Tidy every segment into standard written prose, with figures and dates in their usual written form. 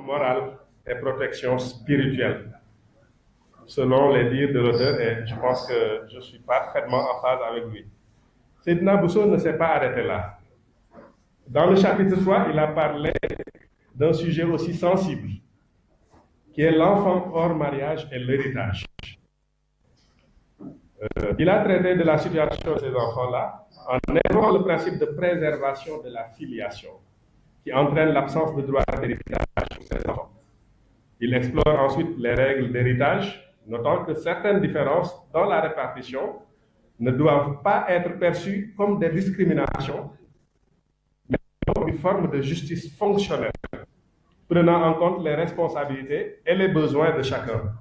morale et protection spirituelle, selon les dires de l'auteur, et je pense que je suis parfaitement en phase avec lui. Seydina Bousso ne s'est pas arrêté là. Dans le chapitre 3, il a parlé d'un sujet aussi sensible, qui est l'enfant hors mariage et l'héritage. Il a traité de la situation de ces enfants-là en évoquant le principe de préservation de la filiation, qui entraîne l'absence de droit d'héritage pour ces enfants. Il explore ensuite les règles d'héritage, notant que certaines différences dans la répartition ne doivent pas être perçues comme des discriminations, mais comme une forme de justice fonctionnelle, prenant en compte les responsabilités et les besoins de chacun.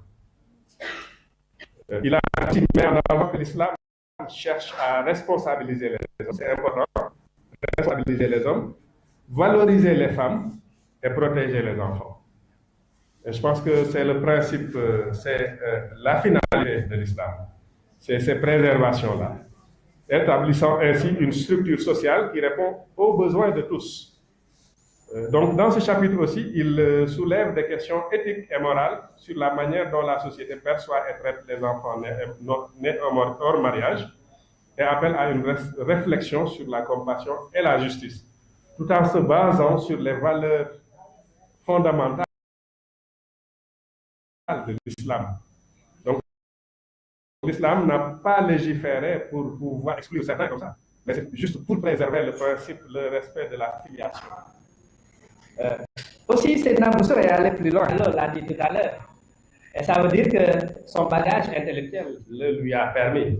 Il a aussi mis en avant que l'islam cherche à responsabiliser les hommes, c'est important, responsabiliser les hommes, valoriser les femmes et protéger les enfants. Et je pense que c'est le principe, c'est la finalité de l'islam, c'est ces préservations-là, établissant ainsi une structure sociale qui répond aux besoins de tous. Donc, dans ce chapitre aussi, il soulève des questions éthiques et morales sur la manière dont la société perçoit et traite les enfants nés hors mariage et appelle à une réflexion sur la compassion et la justice, tout en se basant sur les valeurs fondamentales de l'islam. Donc, l'islam n'a pas légiféré pour pouvoir exclure certains comme ça, mais c'est juste pour préserver le principe, le respect de la filiation. Aussi, Seydina Bousso est allé plus loin, on l'a dit tout à l'heure. Et ça veut dire que son bagage intellectuel le lui a permis.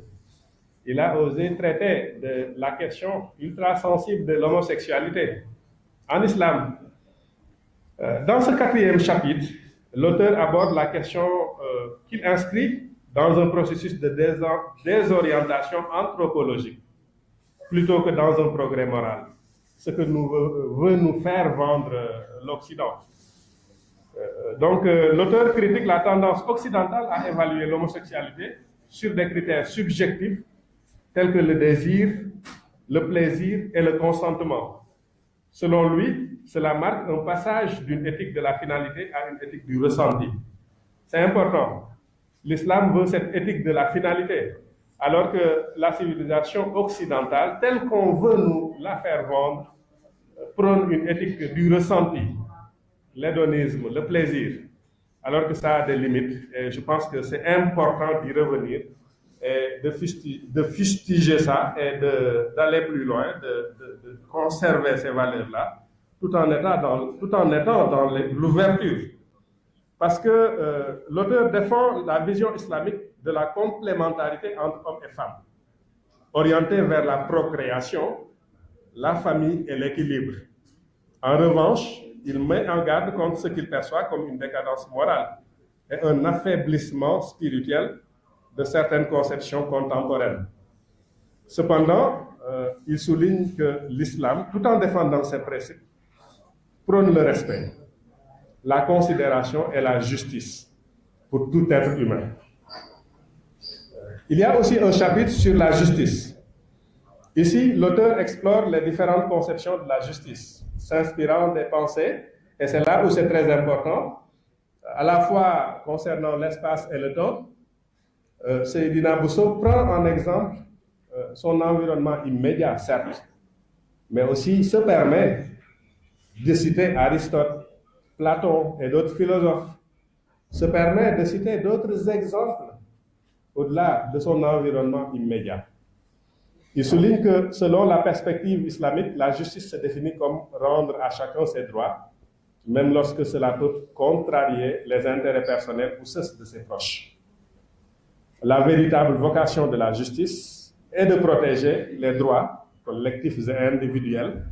Il a osé traiter de la question ultra sensible de l'homosexualité en islam. Dans ce 4e chapitre, l'auteur aborde la question qu'il inscrit dans un processus de désorientation anthropologique, plutôt que dans un progrès moral, ce que veut nous faire vendre l'Occident. Donc, l'auteur critique la tendance occidentale à évaluer l'homosexualité sur des critères subjectifs tels que le désir, le plaisir et le consentement. Selon lui, cela marque un passage d'une éthique de la finalité à une éthique du ressenti. C'est important. L'islam veut cette éthique de la finalité, alors que la civilisation occidentale, telle qu'on veut nous la faire vendre, prône une éthique du ressenti, l'hédonisme, le plaisir, alors que ça a des limites. Et je pense que c'est important d'y revenir et de fustiger ça et d'aller plus loin, de conserver ces valeurs-là, tout en étant dans l'ouverture. Parce que l'auteur défend la vision islamique de la complémentarité entre hommes et femmes, orientée vers la procréation, la famille et l'équilibre. En revanche, il met en garde contre ce qu'il perçoit comme une décadence morale et un affaiblissement spirituel de certaines conceptions contemporaines. Cependant, il souligne que l'islam, tout en défendant ses principes, prône le respect, la considération et la justice pour tout être humain. Il y a aussi un chapitre sur la justice. Ici, l'auteur explore les différentes conceptions de la justice, s'inspirant des pensées, et c'est là où c'est très important, à la fois concernant l'espace et le temps. Seydina Bousso prend en exemple son environnement immédiat, certes, mais aussi se permet de citer Aristote, Platon et d'autres philosophes, se permet de citer d'autres exemples au-delà de son environnement immédiat. Il souligne que, selon la perspective islamique, la justice se définit comme rendre à chacun ses droits, même lorsque cela peut contrarier les intérêts personnels ou ceux de ses proches. La véritable vocation de la justice est de protéger les droits collectifs et individuels,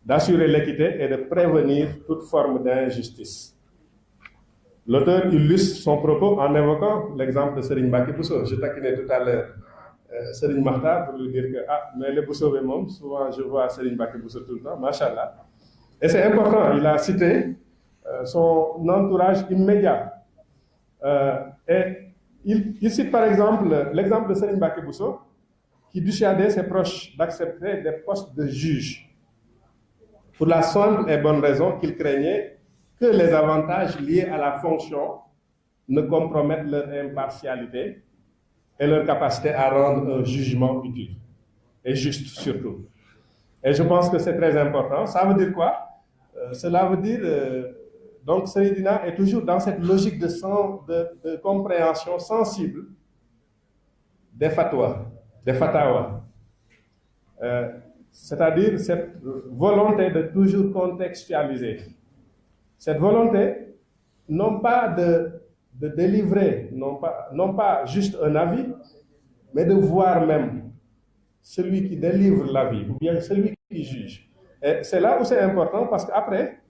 d'assurer l'équité et de prévenir toute forme d'injustice. L'auteur illustre son propos en évoquant l'exemple de Serigne Mbacké Bousso. Je taquinais tout à l'heure Serigne Makhtar pour lui dire que mais les Bousso souvent je vois Serigne Mbacké Bousso tout le temps, machallah. Et c'est important, il a cité son entourage immédiat. Et il cite par exemple l'exemple de Serigne Mbacké Bousso qui dissuadait ses proches d'accepter des postes de juge pour la simple et bonne raison qu'il craignait que les avantages liés à la fonction ne compromettent leur impartialité et leur capacité à rendre un jugement utile et juste surtout. Et je pense que c'est très important. Ça veut dire quoi? Cela veut dire, donc Seydina est toujours dans cette logique de compréhension sensible des fatwas, des fatawas. C'est-à-dire cette volonté de toujours contextualiser. Cette volonté, non pas de délivrer, non pas juste un avis, mais de voir même celui qui délivre l'avis, ou bien celui qui juge. Et c'est là où c'est important, parce qu'après,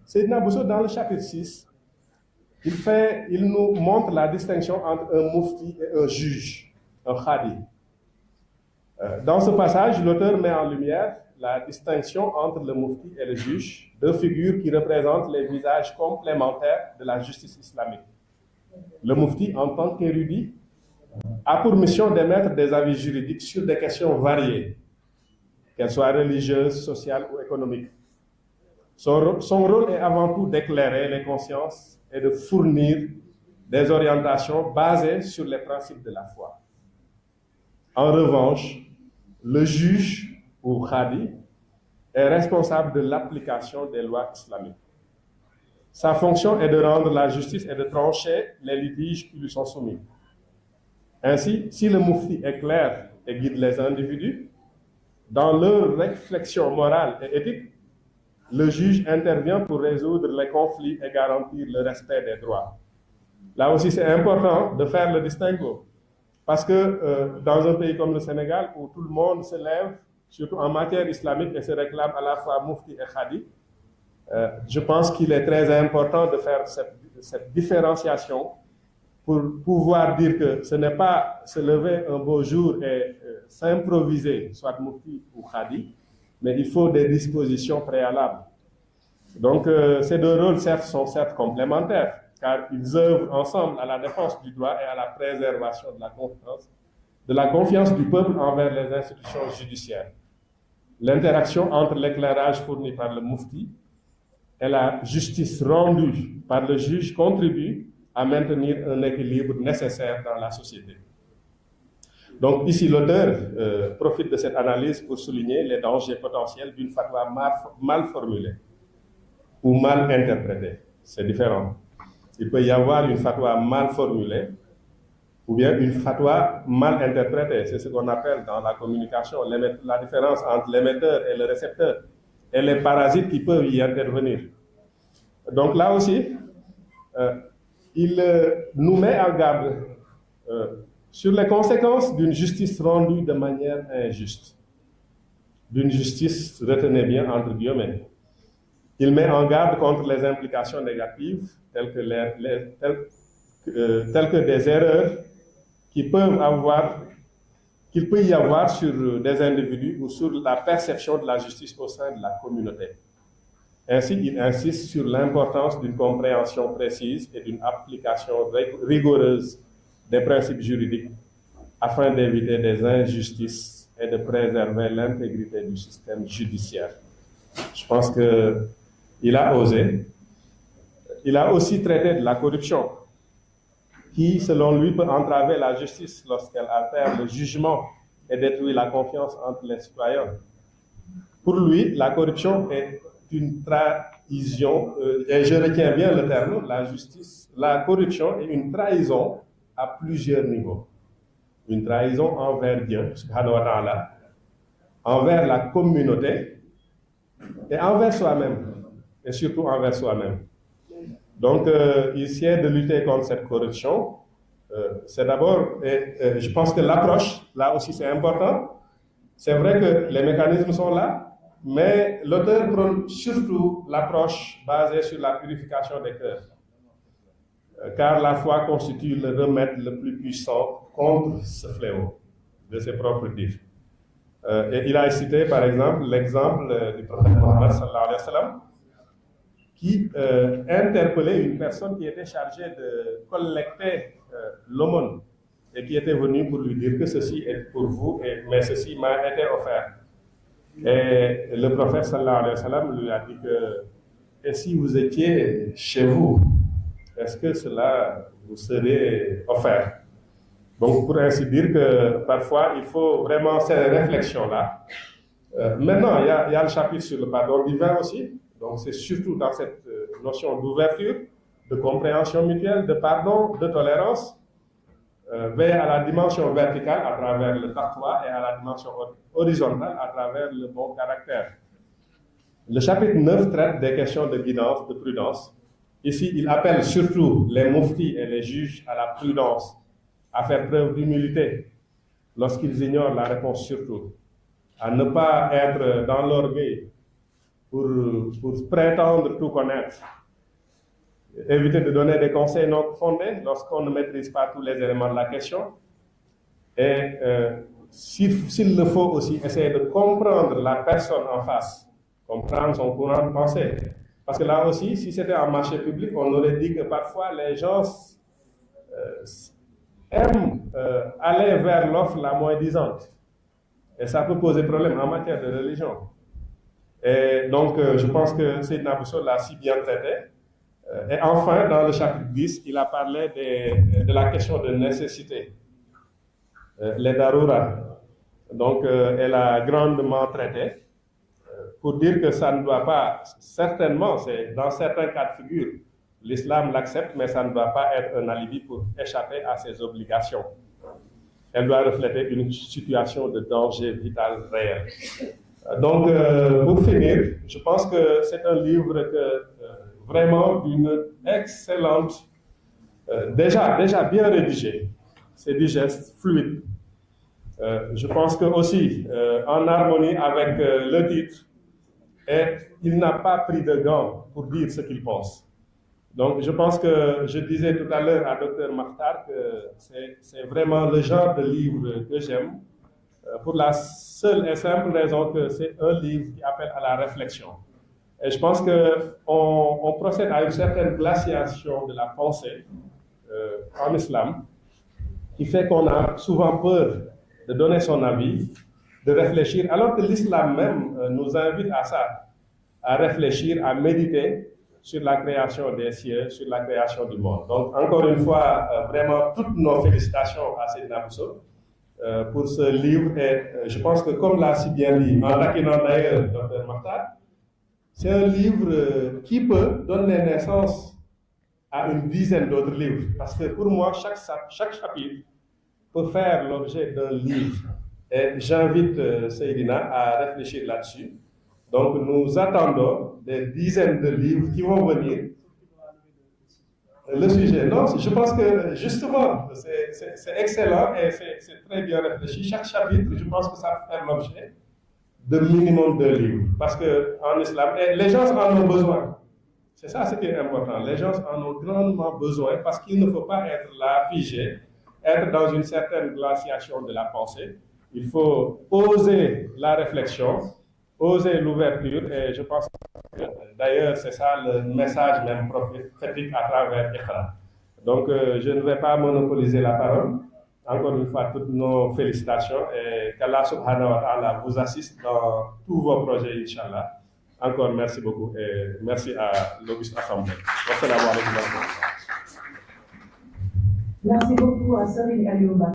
Seydina Bousso, dans le chapitre 6, il nous montre la distinction entre un mufti et un juge, un khadi. Dans ce passage, l'auteur met en lumière la distinction entre le mufti et le juge, deux figures qui représentent les visages complémentaires de la justice islamique. Le mufti, en tant qu'érudit, a pour mission d'émettre des avis juridiques sur des questions variées, qu'elles soient religieuses, sociales ou économiques. Son rôle est avant tout d'éclairer les consciences et de fournir des orientations basées sur les principes de la foi. En revanche, le juge ou khadi est responsable de l'application des lois islamiques. Sa fonction est de rendre la justice et de trancher les litiges qui lui sont soumis. Ainsi, si le mufti éclaire et guide les individus dans leur réflexion morale et éthique, le juge intervient pour résoudre les conflits et garantir le respect des droits. Là aussi, c'est important de faire le distinguo. Parce que dans un pays comme le Sénégal, où tout le monde se lève, surtout en matière islamique, et se réclame à la fois mufti et khadi, je pense qu'il est très important de faire cette différenciation pour pouvoir dire que ce n'est pas se lever un beau jour et s'improviser, soit mufti ou khadi, mais il faut des dispositions préalables. Donc ces deux rôles sont certes complémentaires, car ils œuvrent ensemble à la défense du droit et à la préservation de la confiance du peuple envers les institutions judiciaires. L'interaction entre l'éclairage fourni par le mufti et la justice rendue par le juge contribue à maintenir un équilibre nécessaire dans la société. Donc ici, l'auteur profite de cette analyse pour souligner les dangers potentiels d'une fatwa mal formulée ou mal interprétée. C'est différent. Il peut y avoir une fatwa mal formulée ou bien une fatwa mal interprétée. C'est ce qu'on appelle dans la communication la différence entre l'émetteur et le récepteur et les parasites qui peuvent y intervenir. Donc là aussi, il nous met en garde sur les conséquences d'une justice rendue de manière injuste. D'une justice, retenez bien, entre guillemets. Il met en garde contre les implications négatives, telles que des erreurs qu'il peut y avoir sur des individus ou sur la perception de la justice au sein de la communauté. Ainsi, il insiste sur l'importance d'une compréhension précise et d'une application rigoureuse des principes juridiques afin d'éviter des injustices et de préserver l'intégrité du système judiciaire. Je pense qu'il a osé. Il a aussi traité de la corruption, qui, selon lui, peut entraver la justice lorsqu'elle altère le jugement et détruit la confiance entre les citoyens. Pour lui, la corruption est une trahison, et je retiens bien le terme, la corruption est une trahison à plusieurs niveaux. Une trahison envers Dieu, subhanahu wa ta'ala, envers la communauté et envers soi-même, et surtout envers soi-même. Donc, il s'agit de lutter contre cette corruption. C'est d'abord, et je pense que l'approche, là aussi c'est important. C'est vrai que les mécanismes sont là, mais l'auteur prône surtout l'approche basée sur la purification des cœurs. Car la foi constitue le remède le plus puissant contre ce fléau, de ses propres dires. Et il a cité par exemple l'exemple du prophète Mohammed sallallahu alayhi wa sallam, qui interpellait une personne qui était chargée de collecter l'aumône et qui était venue pour lui dire que ceci est pour vous, mais ceci m'a été offert. Et le prophète sallallahu alayhi wa sallam lui a dit que et si vous étiez chez vous, est-ce que cela vous serait offert? Donc, pour ainsi dire que parfois, il faut vraiment ces réflexions-là. Maintenant, il y a le chapitre sur le pardon divin aussi. Donc, c'est surtout dans cette notion d'ouverture, de compréhension mutuelle, de pardon, de tolérance, vers à la dimension verticale à travers le taqwa et à la dimension horizontale à travers le bon caractère. Le chapitre 9 traite des questions de guidance, de prudence. Ici, il appelle surtout les mouftis et les juges à la prudence, à faire preuve d'humilité lorsqu'ils ignorent la réponse surtout, à ne pas être dans l'orgueil pour prétendre tout connaître, éviter de donner des conseils non fondés lorsqu'on ne maîtrise pas tous les éléments de la question, et s'il le faut aussi, essayer de comprendre la personne en face, comprendre son courant de pensée. Parce que là aussi, si c'était un marché public, on aurait dit que parfois les gens aiment aller vers l'offre la moins disante. Et ça peut poser problème en matière de religion. Et donc, je pense que Seydina Bousso l'a si bien traité. Et enfin, dans le chapitre 10, il a parlé de la question de nécessité. Les daruras. Donc, elle a grandement traité pour dire que ça ne doit pas, certainement, c'est dans certains cas de figure, l'islam l'accepte, mais ça ne doit pas être un alibi pour échapper à ses obligations. Elle doit refléter une situation de danger vital réel. Donc, pour finir, je pense que c'est un livre vraiment d'une excellente, déjà bien rédigé, c'est digeste, fluide. Je pense que aussi, en harmonie avec le titre, et il n'a pas pris de gants pour dire ce qu'il pense. Donc, je pense que je disais tout à l'heure à Dr Makhtar que c'est vraiment le genre de livre que j'aime, pour la seule et simple raison que c'est un livre qui appelle à la réflexion. Et je pense qu'on procède à une certaine glaciation de la pensée en islam, qui fait qu'on a souvent peur de donner son avis, de réfléchir, alors que l'islam même nous invite à ça, à réfléchir, à méditer sur la création des cieux, sur la création du monde. Donc, encore une fois, vraiment, toutes nos félicitations à Seydina Bousso pour ce livre. Et je pense que, comme l'a si bien dit, en taquinant d'ailleurs Dr Makhtar, c'est un livre qui peut donner naissance à une dizaine d'autres livres. Parce que pour moi, chaque chapitre peut faire l'objet d'un livre. Et j'invite Seydina à réfléchir là-dessus. Donc, nous attendons des dizaines de livres qui vont venir. Le sujet, non, je pense que justement, c'est excellent et c'est très bien réfléchi. Chaque chapitre, je pense que ça peut faire l'objet de minimum 2 livres. Parce qu'en islam, et les gens en ont besoin. C'est ça ce qui est important. Les gens en ont grandement besoin parce qu'il ne faut pas être là, figé, être dans une certaine glaciation de la pensée. Il faut oser la réflexion, oser l'ouverture, et je pense que d'ailleurs c'est ça le message même prophétique à travers Iqra. Donc je ne vais pas monopoliser la parole. Encore une fois, toutes nos félicitations et qu'Allah subhanahu wa ta'ala vous assiste dans tous vos projets, Inch'Allah. Encore merci beaucoup et merci à l'Auguste Assemblée. Wassalamu alaikum. Merci beaucoup à Sorine Aliouba.